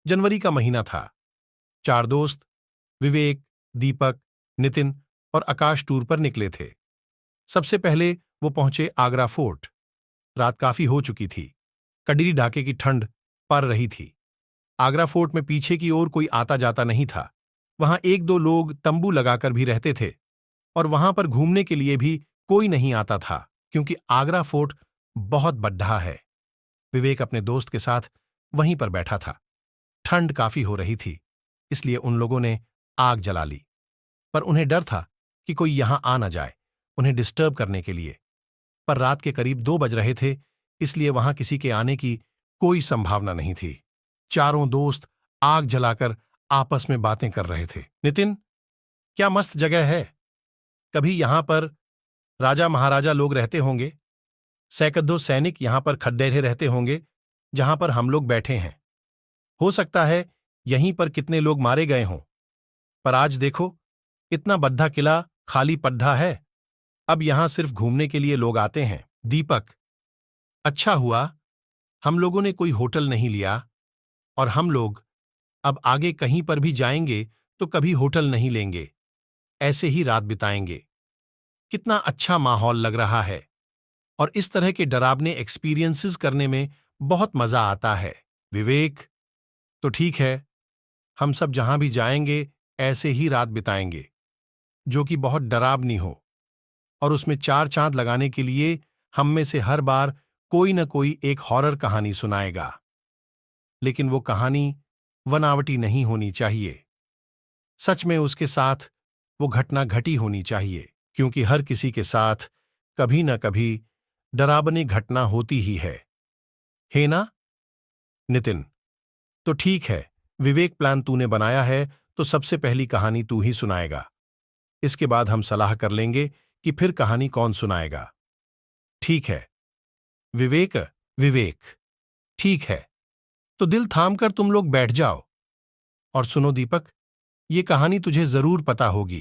जनवरी का महीना था। 4 दोस्त विवेक, दीपक, नितिन और आकाश टूर पर निकले थे। सबसे पहले वो पहुंचे आगरा फोर्ट। रात काफी हो चुकी थी। कड़ीरी ढाके की ठंड पड़ रही थी। आगरा फोर्ट में पीछे की ओर कोई आता जाता नहीं था। वहां 1-2 लोग तंबू लगाकर भी रहते थे और वहां पर घूमने के लिए भी कोई नहीं आता था, क्योंकि आगरा फोर्ट बहुत बड़ा है। विवेक अपने दोस्त के साथ वहीं पर बैठा था। ठंड काफी हो रही थी, इसलिए उन लोगों ने आग जला ली। पर उन्हें डर था कि कोई यहां आ न जाए उन्हें डिस्टर्ब करने के लिए। पर रात के करीब 2 बज रहे थे, इसलिए वहां किसी के आने की कोई संभावना नहीं थी। चारों दोस्त आग जलाकर आपस में बातें कर रहे थे। नितिन, क्या मस्त जगह है। कभी यहां पर राजा महाराजा लोग रहते होंगे। सैकड़ों सैनिक यहां पर खड्डेरे रहते होंगे जहां पर हम लोग बैठे हैं। हो सकता है यहीं पर कितने लोग मारे गए हों। पर आज देखो, इतना बड़ा किला खाली पड्ढा है। अब यहां सिर्फ घूमने के लिए लोग आते हैं। दीपक, अच्छा हुआ हम लोगों ने कोई होटल नहीं लिया, और हम लोग अब आगे कहीं पर भी जाएंगे तो कभी होटल नहीं लेंगे, ऐसे ही रात बिताएंगे। कितना अच्छा माहौल लग रहा है और इस तरह के डरावने एक्सपीरियंसेस करने में बहुत मजा आता है। विवेक, तो ठीक है, हम सब जहां भी जाएंगे ऐसे ही रात बिताएंगे, जो कि बहुत डरावनी हो, और उसमें 4 चांद लगाने के लिए हम में से हर बार कोई न कोई एक हॉरर कहानी सुनाएगा। लेकिन वो कहानी बनावटी नहीं होनी चाहिए। सच में उसके साथ वो घटना घटी होनी चाहिए, क्योंकि हर किसी के साथ कभी न कभी डरावनी घटना होती ही है ना? नितिन, तो ठीक है, विवेक, प्लान तूने बनाया है तो सबसे पहली कहानी तू ही सुनाएगा। इसके बाद हम सलाह कर लेंगे कि फिर कहानी कौन सुनाएगा। ठीक है विवेक। विवेक, ठीक है, तो दिल थाम कर तुम लोग बैठ जाओ और सुनो। दीपक, ये कहानी तुझे जरूर पता होगी,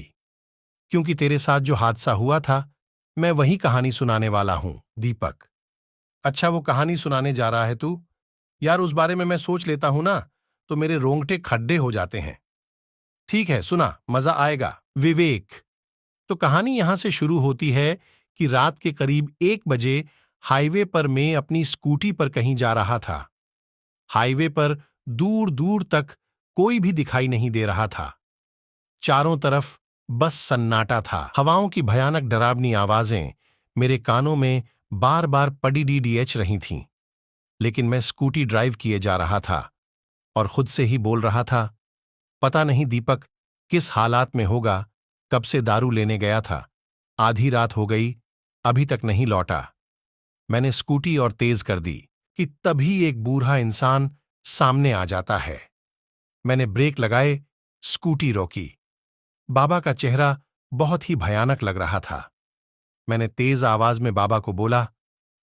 क्योंकि तेरे साथ जो हादसा हुआ था मैं वही कहानी सुनाने वाला हूं। दीपक, अच्छा, वो कहानी सुनाने जा रहा है तू? यार, उस बारे में मैं सोच लेता हूं ना तो मेरे रोंगटे खड्डे हो जाते हैं। ठीक है, सुना, मजा आएगा। विवेक, तो कहानी यहां से शुरू होती है कि रात के करीब 1 बजे हाईवे पर मैं अपनी स्कूटी पर कहीं जा रहा था। हाईवे पर दूर दूर तक कोई भी दिखाई नहीं दे रहा था। चारों तरफ बस सन्नाटा था। हवाओं की भयानक डरावनी आवाजें मेरे कानों में बार बार पड़ीडीडीएच रही थीं। लेकिन मैं स्कूटी ड्राइव किए जा रहा था और खुद से ही बोल रहा था, पता नहीं दीपक किस हालात में होगा। कब से दारू लेने गया था, आधी रात हो गई, अभी तक नहीं लौटा। मैंने स्कूटी और तेज कर दी कि तभी एक बूढ़ा इंसान सामने आ जाता है। मैंने ब्रेक लगाए, स्कूटी रोकी। बाबा का चेहरा बहुत ही भयानक लग रहा था। मैंने तेज आवाज में बाबा को बोला,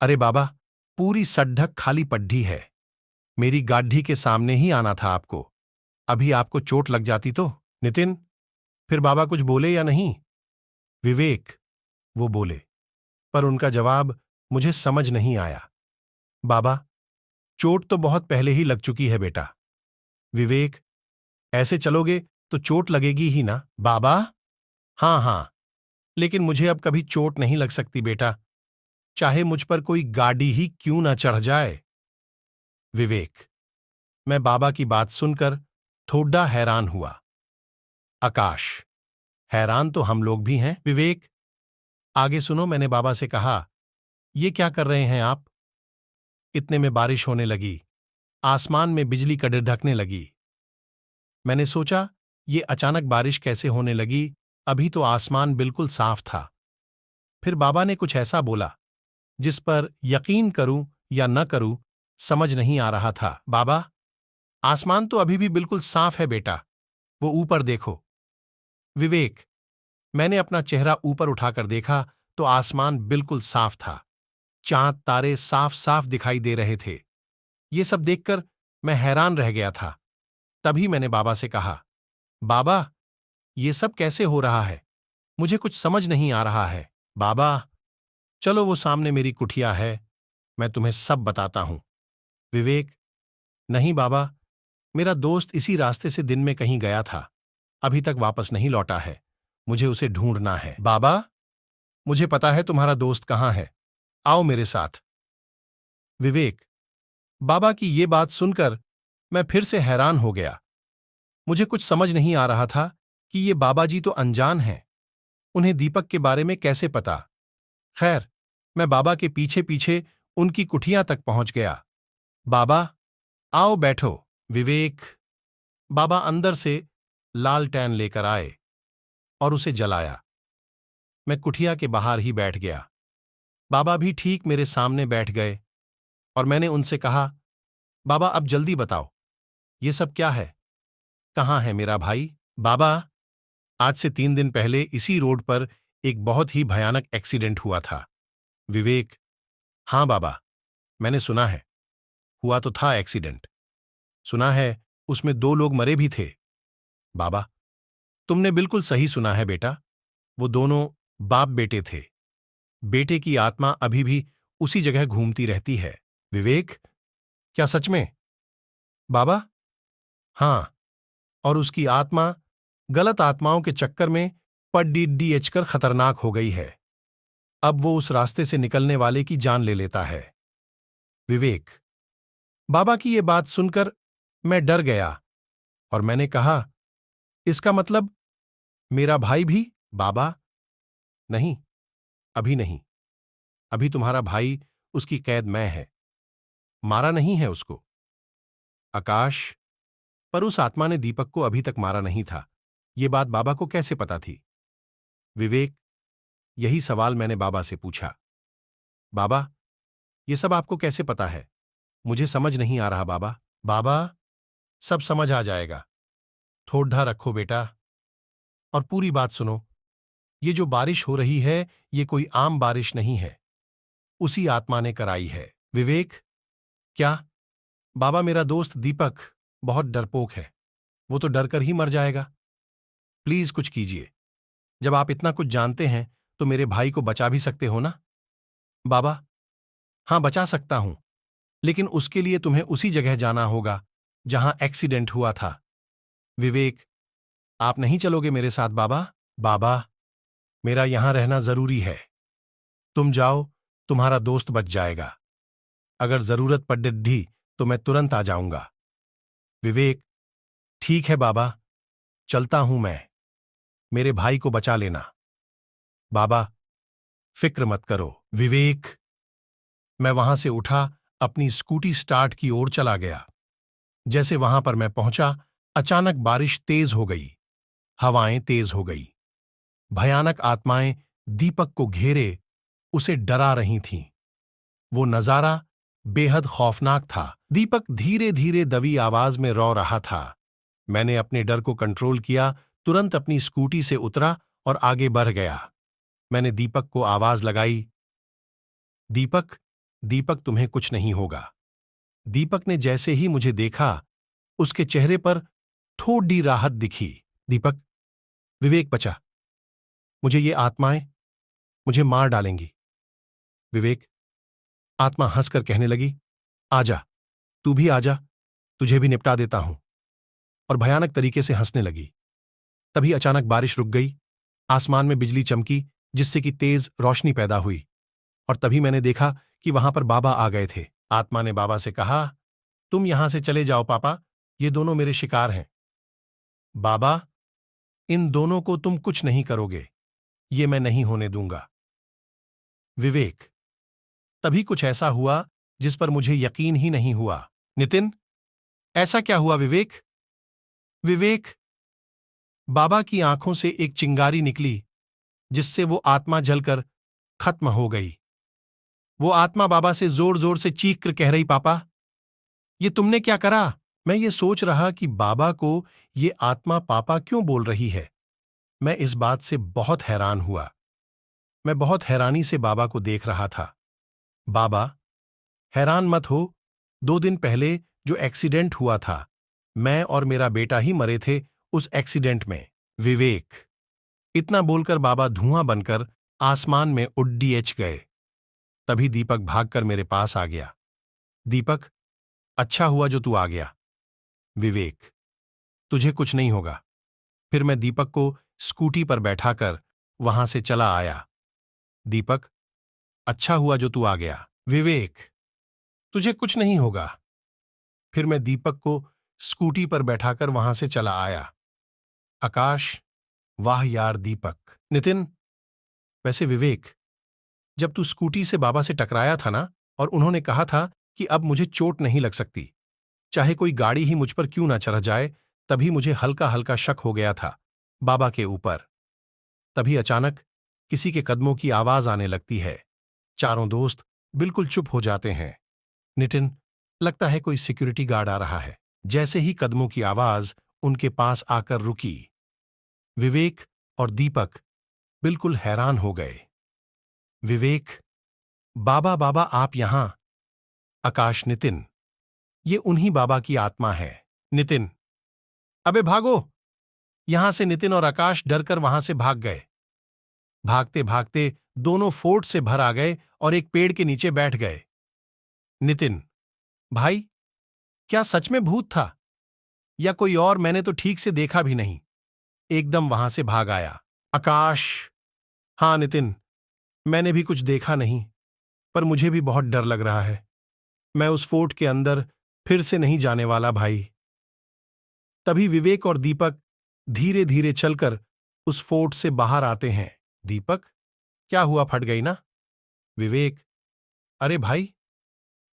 अरे बाबा, पूरी सड़क खाली पड्ढी है। मेरी गाड़ी के सामने ही आना था आपको। अभी आपको चोट लग जाती तो। नितिन, फिर बाबा कुछ बोले या नहीं? विवेक, वो बोले, पर उनका जवाब मुझे समझ नहीं आया। बाबा, चोट तो बहुत पहले ही लग चुकी है बेटा। विवेक, ऐसे चलोगे तो चोट लगेगी ही ना? बाबा, हाँ हाँ, लेकिन मुझे अब कभी चोट नहीं लग सकती बेटा, चाहे मुझ पर कोई गाड़ी ही क्यों ना चढ़ जाए। विवेक, मैं बाबा की बात सुनकर थोड़ा हैरान हुआ। आकाश, हैरान तो हम लोग भी हैं। विवेक, आगे सुनो। मैंने बाबा से कहा, ये क्या कर रहे हैं आप? इतने में बारिश होने लगी। आसमान में बिजली कड़कने लगी। मैंने सोचा, ये अचानक बारिश कैसे होने लगी? अभी तो आसमान बिल्कुल साफ था। फिर बाबा ने कुछ ऐसा बोला जिस पर यकीन करूं या न करूं समझ नहीं आ रहा था। बाबा, आसमान तो अभी भी बिल्कुल साफ है बेटा, वो ऊपर देखो। विवेक, मैंने अपना चेहरा ऊपर उठाकर देखा तो आसमान बिल्कुल साफ था। चांद तारे साफ साफ दिखाई दे रहे थे। ये सब देखकर मैं हैरान रह गया था। तभी मैंने बाबा से कहा, बाबा, ये सब कैसे हो रहा है? मुझे कुछ समझ नहीं आ रहा है। बाबा, चलो वो सामने मेरी कुटिया है, मैं तुम्हें सब बताता हूं। विवेक, नहीं बाबा, मेरा दोस्त इसी रास्ते से दिन में कहीं गया था, अभी तक वापस नहीं लौटा है। मुझे उसे ढूंढना है। बाबा, मुझे पता है तुम्हारा दोस्त कहाँ है, आओ मेरे साथ। विवेक, बाबा की ये बात सुनकर मैं फिर से हैरान हो गया। मुझे कुछ समझ नहीं आ रहा था कि ये बाबा जी तो अनजान हैं, उन्हें दीपक के बारे में कैसे पता। खैर, मैं बाबा के पीछे पीछे उनकी कुठियां तक पहुंच गया। बाबा, आओ बैठो। विवेक, बाबा अंदर से लालटेन लेकर आए और उसे जलाया। मैं कुठिया के बाहर ही बैठ गया। बाबा भी ठीक मेरे सामने बैठ गए और मैंने उनसे कहा, बाबा अब जल्दी बताओ, ये सब क्या है? कहाँ है मेरा भाई? बाबा, आज से 3 दिन पहले इसी रोड पर एक बहुत ही भयानक एक्सीडेंट हुआ था। विवेक, हाँ बाबा, मैंने सुना है। हुआ तो था एक्सीडेंट। सुना है उसमें 2 लोग मरे भी थे। बाबा, तुमने बिल्कुल सही सुना है बेटा, वो दोनों बाप बेटे थे। बेटे की आत्मा अभी भी उसी जगह घूमती रहती है। विवेक, क्या सच में? बाबा, हाँ, और उसकी आत्मा गलत आत्माओं के चक्कर में पड़ कर खतरनाक हो गई है। अब वो उस रास्ते से निकलने वाले की जान ले लेता है। विवेक, बाबा की ये बात सुनकर मैं डर गया और मैंने कहा, इसका मतलब मेरा भाई भी? बाबा, नहीं, अभी नहीं। अभी तुम्हारा भाई उसकी कैद में है, मारा नहीं है उसको। आकाश, पर उस आत्मा ने दीपक को अभी तक मारा नहीं था, ये बात बाबा को कैसे पता थी? विवेक, यही सवाल मैंने बाबा से पूछा। बाबा, ये सब आपको कैसे पता है? मुझे समझ नहीं आ रहा बाबा। बाबा, सब समझ आ जाएगा। थोड़ा रखो बेटा और पूरी बात सुनो। ये जो बारिश हो रही है, ये कोई आम बारिश नहीं है, उसी आत्मा ने कराई है। विवेक, क्या? बाबा, मेरा दोस्त दीपक बहुत डरपोक है, वो तो डरकर ही मर जाएगा। प्लीज कुछ कीजिए। जब आप इतना कुछ जानते हैं तो मेरे भाई को बचा भी सकते हो ना? बाबा, हाँ बचा सकता हूं, लेकिन उसके लिए तुम्हें उसी जगह जाना होगा जहां एक्सीडेंट हुआ था। विवेक, आप नहीं चलोगे मेरे साथ बाबा? बाबा, मेरा यहां रहना जरूरी है। तुम जाओ, तुम्हारा दोस्त बच जाएगा। अगर जरूरत पड़े तो मैं तुरंत आ जाऊंगा। विवेक, ठीक है बाबा, चलता हूं मैं। मेरे भाई को बचा लेना। बाबा, फिक्र मत करो। विवेक, मैं वहां से उठा, अपनी स्कूटी स्टार्ट की ओर चला गया। जैसे वहां पर मैं पहुंचा, अचानक बारिश तेज हो गई, हवाएं तेज हो गई। भयानक आत्माएं दीपक को घेरे उसे डरा रही थीं। वो नजारा बेहद खौफनाक था। दीपक धीरे धीरे दबी आवाज में रो रहा था। मैंने अपने डर को कंट्रोल किया, तुरंत अपनी स्कूटी से उतरा और आगे बढ़ गया। मैंने दीपक को आवाज लगाई, दीपक, दीपक तुम्हें कुछ नहीं होगा। दीपक ने जैसे ही मुझे देखा, उसके चेहरे पर थोड़ी राहत दिखी। दीपक, विवेक बचा, मुझे ये आत्माएं मुझे मार डालेंगी। विवेक, आत्मा हंसकर कहने लगी, आजा, तू भी आजा, तुझे भी निपटा देता हूं, और भयानक तरीके से हंसने लगी। तभी अचानक बारिश रुक गई, आसमान में बिजली चमकी जिससे कि तेज रोशनी पैदा हुई, और तभी मैंने देखा कि वहां पर बाबा आ गए थे। आत्मा ने बाबा से कहा, तुम यहां से चले जाओ पापा, ये दोनों मेरे शिकार हैं। बाबा, इन दोनों को तुम कुछ नहीं करोगे, ये मैं नहीं होने दूंगा। विवेक, तभी कुछ ऐसा हुआ जिस पर मुझे यकीन ही नहीं हुआ। नितिन, ऐसा क्या हुआ विवेक? विवेक, बाबा की आंखों से एक चिंगारी निकली जिससे वो आत्मा जलकर खत्म हो गई। वो आत्मा बाबा से जोर जोर से चीख कर कह रही, पापा, ये तुमने क्या करा? मैं ये सोच रहा कि बाबा को ये आत्मा पापा क्यों बोल रही है। मैं इस बात से बहुत हैरान हुआ। मैं बहुत हैरानी से बाबा को देख रहा था। बाबा, हैरान मत हो, 2 दिन पहले जो एक्सीडेंट हुआ था, मैं और मेरा बेटा ही मरे थे उस एक्सीडेंट में। विवेक, इतना बोलकर बाबा धुआं बनकर आसमान में उड्डीएच गए। तभी दीपक भागकर मेरे पास आ गया। दीपक, अच्छा हुआ जो तू आ गया। विवेक, तुझे कुछ नहीं होगा। फिर मैं दीपक को स्कूटी पर बैठाकर वहां से चला आया। दीपक, अच्छा हुआ जो तू आ गया। विवेक, तुझे कुछ नहीं होगा। फिर मैं दीपक को स्कूटी पर बैठाकर वहां से चला आया। आकाश, वाह यार दीपक। नितिन, वैसे विवेक, जब तू स्कूटी से बाबा से टकराया था ना, और उन्होंने कहा था कि अब मुझे चोट नहीं लग सकती, चाहे कोई गाड़ी ही मुझ पर क्यों ना चढ़ जाए, तभी मुझे हल्का हल्का शक हो गया था बाबा के ऊपर। तभी अचानक किसी के कदमों की आवाज आने लगती है। चारों दोस्त बिल्कुल चुप हो जाते हैं। नितिन, लगता है कोई सिक्योरिटी गार्ड आ रहा है। जैसे ही कदमों की आवाज उनके पास आकर रुकी, विवेक और दीपक बिल्कुल हैरान हो गए। विवेक, बाबा बाबा आप यहां। आकाश, नितिन, ये उन्हीं बाबा की आत्मा है। नितिन, अबे भागो। यहां से नितिन और आकाश डरकर वहां से भाग गए। भागते भागते दोनों फोर्ट से भर आ गए और एक पेड़ के नीचे बैठ गए। नितिन, भाई, क्या सच में भूत था या कोई और? मैंने तो ठीक से देखा भी नहीं। एकदम वहां से भाग आया। आकाश, हां नितिन, मैंने भी कुछ देखा नहीं, पर मुझे भी बहुत डर लग रहा है। मैं उस फोर्ट के अंदर फिर से नहीं जाने वाला भाई। तभी विवेक और दीपक धीरे धीरे चलकर उस फोर्ट से बाहर आते हैं। दीपक, क्या हुआ, फट गई ना? विवेक, अरे भाई,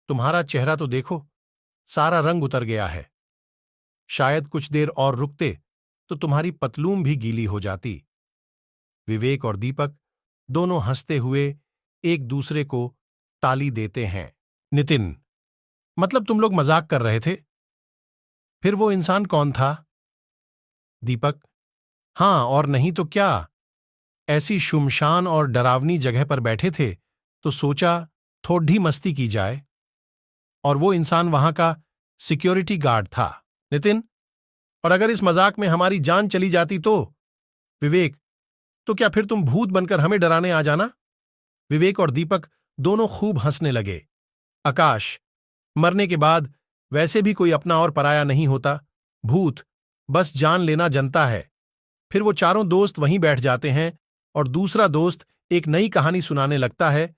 तुम्हारा चेहरा तो देखो, सारा रंग उतर गया है। शायद कुछ देर और रुकते तो तुम्हारी पतलून भी गीली हो जाती। विवेक और दीपक दोनों हंसते हुए एक दूसरे को ताली देते हैं। नितिन, मतलब तुम लोग मजाक कर रहे थे? फिर वो इंसान कौन था? दीपक, हां और नहीं तो क्या, ऐसी शुमशान और डरावनी जगह पर बैठे थे तो सोचा थोड़ी मस्ती की जाए, और वो इंसान वहां का सिक्योरिटी गार्ड था। नितिन, और अगर इस मजाक में हमारी जान चली जाती तो? विवेक, तो क्या फिर तुम भूत बनकर हमें डराने आ जाना? विवेक और दीपक दोनों खूब हंसने लगे। आकाश, मरने के बाद वैसे भी कोई अपना और पराया नहीं होता। भूत बस जान लेना जनता है। फिर वो चारों दोस्त वहीं बैठ जाते हैं और दूसरा दोस्त एक नई कहानी सुनाने लगता है